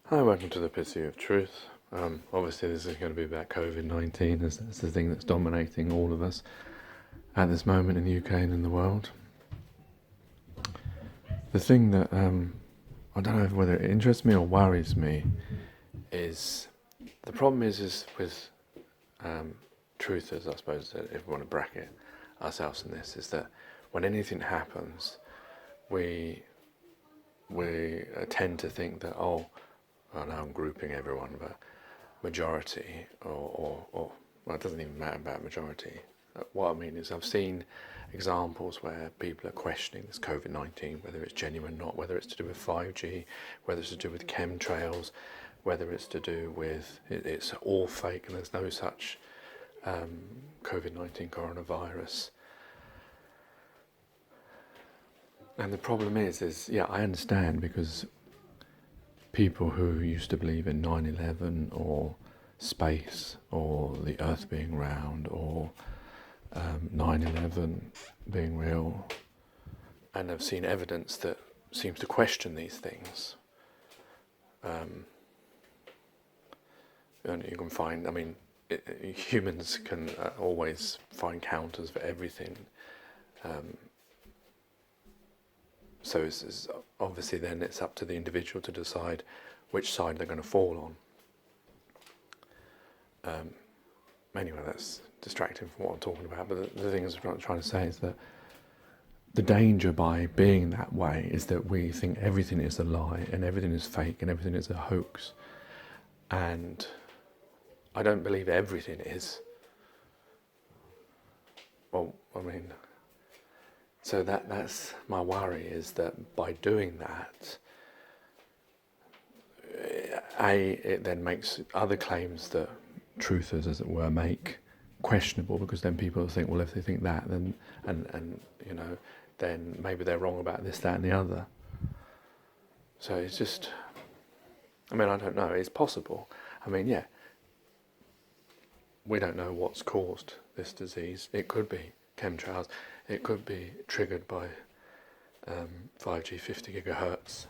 Hi, welcome to the Pursuit of Truth. Obviously, this is going to be about Covid-19, as that's the thing that's dominating all of us at this moment in the UK and in the world. The thing that I don't know whether it interests me or worries me is the problem is with truthers, I suppose, that if we want to bracket ourselves in this, is that when anything happens, we tend to think that, well, now I'm grouping everyone, but majority, or well, it doesn't even matter about majority. What I mean is, I've seen examples where people are questioning this COVID-19, whether it's genuine or not, whether it's to do with 5G, whether it's to do with chemtrails, whether it's to do with it's all fake and there's no such COVID-19 coronavirus. And the problem is yeah, I understand, because people who used to believe in 9/11 or space or the Earth being round or 9/11 being real, and have seen evidence that seems to question these things. And you can find, humans can always find counters for everything. So it's obviously then it's up to the individual to decide which side they're going to fall on. Anyway, that's distracting from what I'm talking about, but the thing I'm trying to say is that the danger by being that way is that we think everything is a lie and everything is fake and everything is a hoax. And I don't believe everything is. Well, so that's my worry, is that by doing that, it then makes other claims that truthers, as it were, make questionable, because then people think, well, if they think that, then and then maybe they're wrong about this, that, and the other. So it's just, I don't know. It's possible. Yeah, we don't know what's caused this disease. It could be chemtrails. It could be triggered by 5G 50 gigahertz,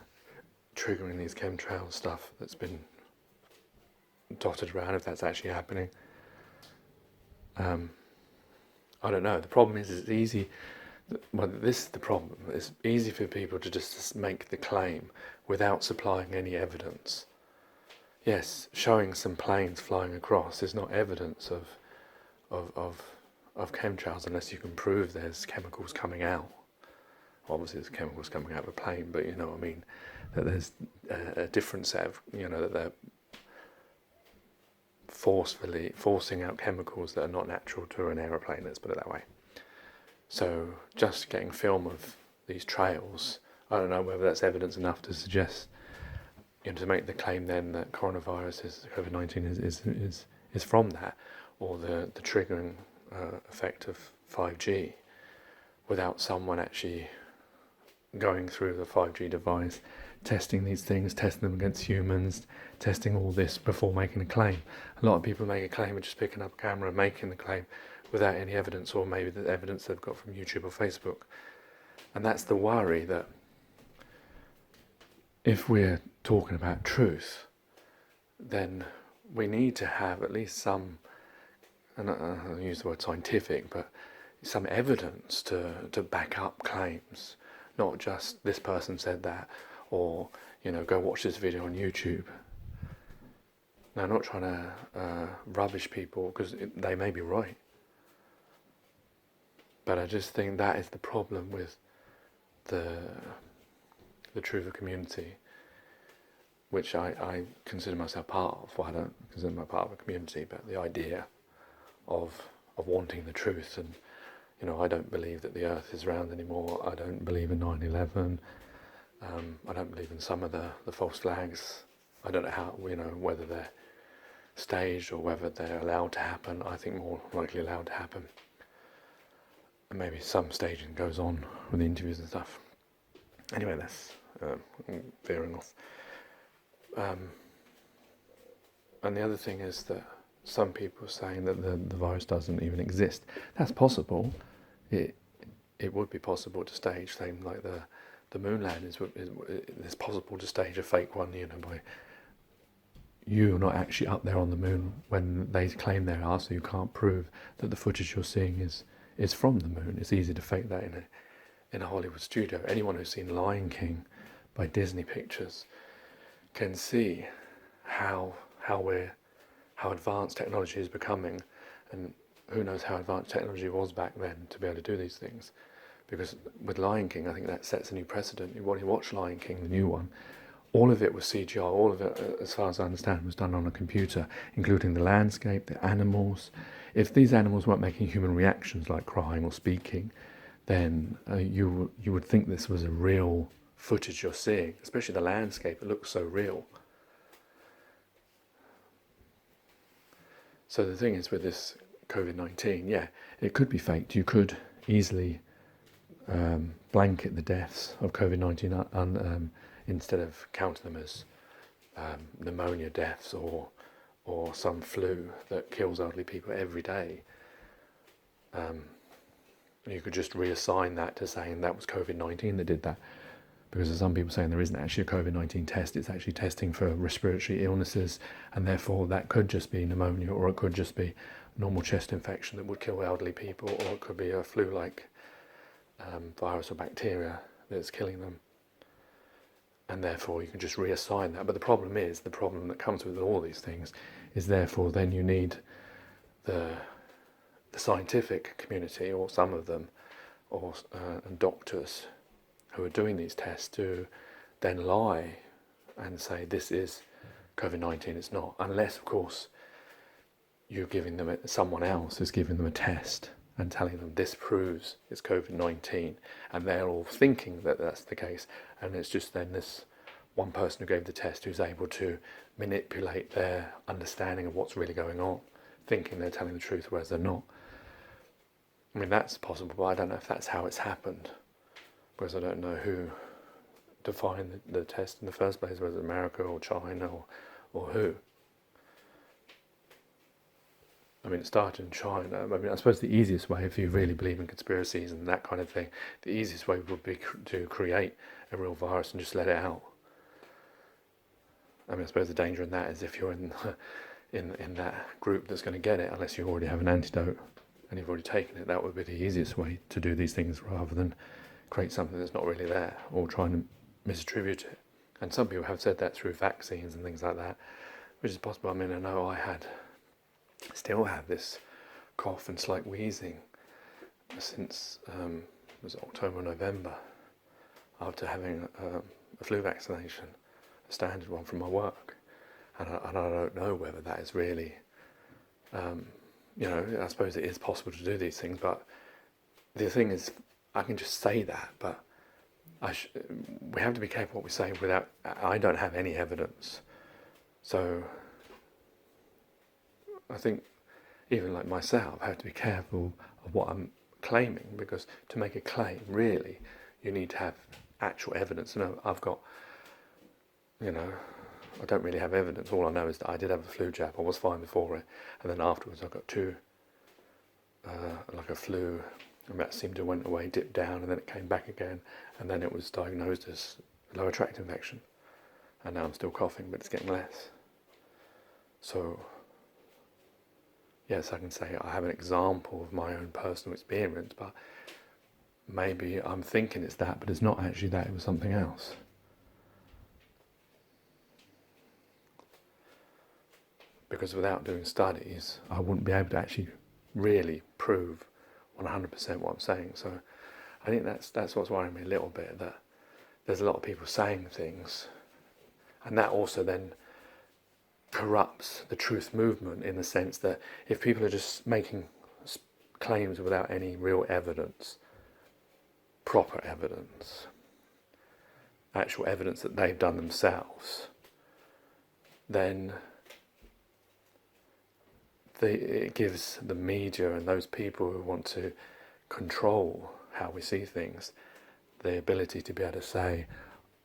triggering these chemtrail stuff that's been dotted around, if that's actually happening. I don't know. The problem is it's easy. Well, this is the problem. It's easy for people to just make the claim without supplying any evidence. Yes, showing some planes flying across is not evidence of chemtrails, unless you can prove there's chemicals coming out. Obviously, there's chemicals coming out of a plane, but you know what I mean. That there's a different set of, that they're forcing out chemicals that are not natural to an aeroplane. Let's put it that way. So just getting film of these trails, I don't know whether that's evidence enough to suggest, to make the claim then that coronavirus, COVID-19 is from that, or the triggering effect of 5G, without someone actually going through the 5G device, testing these things, testing them against humans, testing all this before making a claim. A lot of people make a claim and just picking up a camera and making the claim without any evidence, or maybe the evidence they've got from YouTube or Facebook. And that's the worry, that if we're talking about truth, then we need to have at least some, and I'll use the word scientific, but some evidence to back up claims, not just this person said that, or go watch this video on YouTube. Now, I'm not trying to rubbish people, because they may be right, but I just think that is the problem with the truther community, which I consider myself part of. Well, I don't consider myself part of a community, but the idea of wanting the truth. And I don't believe that the Earth is round anymore. I don't believe in 9/11. I don't believe in some of the false flags. I don't know how, whether they're staged or whether they're allowed to happen. I think more likely allowed to happen. And maybe some staging goes on with the interviews and stuff. Anyway, that's veering off. And the other thing is that some people are saying that the virus doesn't even exist. That's possible. It would be possible to stage, same like the moon landings. It's possible to stage a fake one, by you're not actually up there on the moon when they claim they are, so you can't prove that the footage you're seeing is from the moon. It's easy to fake that in a Hollywood studio. Anyone who's seen Lion King by Disney Pictures can see how advanced technology is becoming, and who knows how advanced technology was back then to be able to do these things. Because with Lion King, I think that sets a new precedent. When you watch Lion King, the new one, all of it was CGI, all of it, as far as I understand, was done on a computer, including the landscape, the animals. If these animals weren't making human reactions like crying or speaking, then you would think this was a real footage you're seeing, especially the landscape. It looks so real. So the thing is with this Covid-19, yeah, it could be faked. You could easily blanket the deaths of Covid-19 instead of counting them as pneumonia deaths or some flu that kills elderly people every day. You could just reassign that to saying that was Covid-19 that did that. Because there's some people saying there isn't actually a Covid-19 test, it's actually testing for respiratory illnesses, and therefore that could just be pneumonia, or it could just be normal chest infection that would kill elderly people, or it could be a flu-like virus or bacteria that's killing them. And therefore you can just reassign that. But the problem that comes with all these things is therefore then you need the scientific community, or some of them, or and doctors who are doing these tests to then lie and say this is Covid-19, it's not. Unless, of course, you're giving them, someone else is giving them a test and telling them this proves it's Covid-19, and they're all thinking that that's the case, and it's just then this one person who gave the test who's able to manipulate their understanding of what's really going on, thinking they're telling the truth whereas they're not. I mean, that's possible, but I don't know if that's how it's happened, because I don't know who defined the test in the first place, whether it's America or China or who. I mean, it started in China. I mean, I suppose the easiest way, if you really believe in conspiracies and that kind of thing, the easiest way would be to create a real virus and just let it out. I mean, I suppose the danger in that is if you're in that group that's going to get it, unless you already have an antidote and you've already taken it, that would be the easiest way to do these things, rather than create something that's not really there or trying to misattribute it. And some people have said that through vaccines and things like that, which is possible. I mean, I know I still have this cough and slight wheezing since was it October, November, after having a flu vaccination, a standard one from my work, and I don't know whether that is really, I suppose it is possible to do these things, but the thing is, I can just say that, but we have to be careful what we say without. I don't have any evidence, so I think even like myself, I have to be careful of what I'm claiming, because to make a claim, really, you need to have actual evidence. And I've got, I don't really have evidence. All I know is that I did have a flu jab. I was fine before it, and then afterwards I got like a flu, and that seemed to went away, dipped down, and then it came back again, and then it was diagnosed as lower tract infection, and now I'm still coughing, but it's getting less. So yes, I can say I have an example of my own personal experience, but maybe I'm thinking it's that, but it's not actually that, it was something else. Because without doing studies, I wouldn't be able to actually really prove 100% what I'm saying. So I think that's what's worrying me a little bit, that there's a lot of people saying things, and that also then corrupts the truth movement, in the sense that if people are just making claims without any real evidence, proper evidence, actual evidence that they've done themselves, then it gives the media and those people who want to control how we see things the ability to be able to say,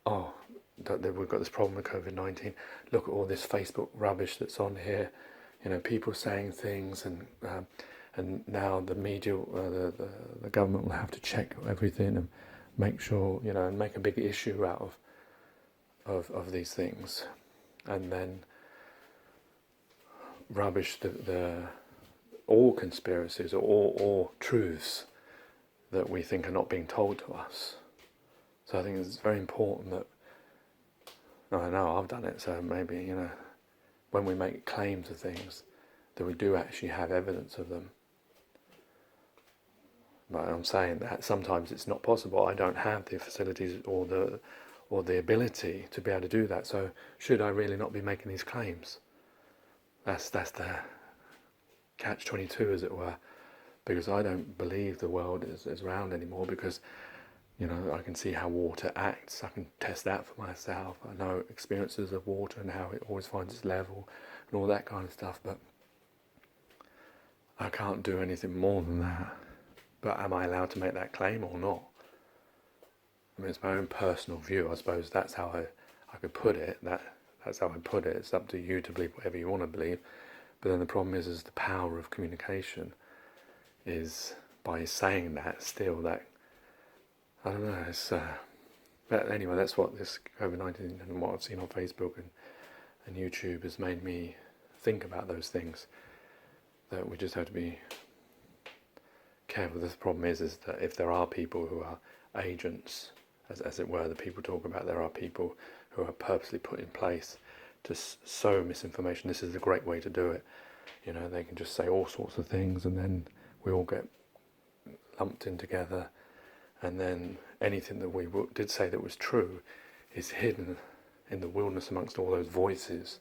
oh, we've got this problem with Covid-19, look at all this Facebook rubbish that's on here, people saying things, and now the media, the government will have to check everything and make sure, and make a big issue out of these things. And then rubbish all conspiracies or all truths that we think are not being told to us. So I think it's very important that, I know I've done it, so maybe, when we make claims of things, that we do actually have evidence of them. But I'm saying that sometimes it's not possible. I don't have the facilities or the ability to be able to do that. So should I really not be making these claims? That's the catch-22, as it were, because I don't believe the world is round anymore, because I can see how water acts. I can test that for myself. I know experiences of water and how it always finds its level and all that kind of stuff, but I can't do anything more than that. But am I allowed to make that claim or not? I mean, it's my own personal view. I suppose that's how I could put it. That's how I put it. It's up to you to believe whatever you want to believe. But then the problem is the power of communication is, by saying that, still that, I don't know, it's, but anyway, that's what this Covid-19 and what I've seen on Facebook and YouTube has made me think about those things, that we just have to be careful. The problem is that if there are people who are agents, as it were, the people talk about, there are people who are purposely put in place to sow misinformation. This is a great way to do it. They can just say all sorts of things, and then we all get lumped in together, and then anything that we did say that was true is hidden in the wilderness amongst all those voices,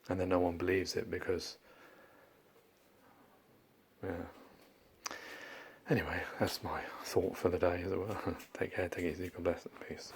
and then no one believes it because, anyway, that's my thought for the day, as it were. Take care, take it easy, God bless, and peace.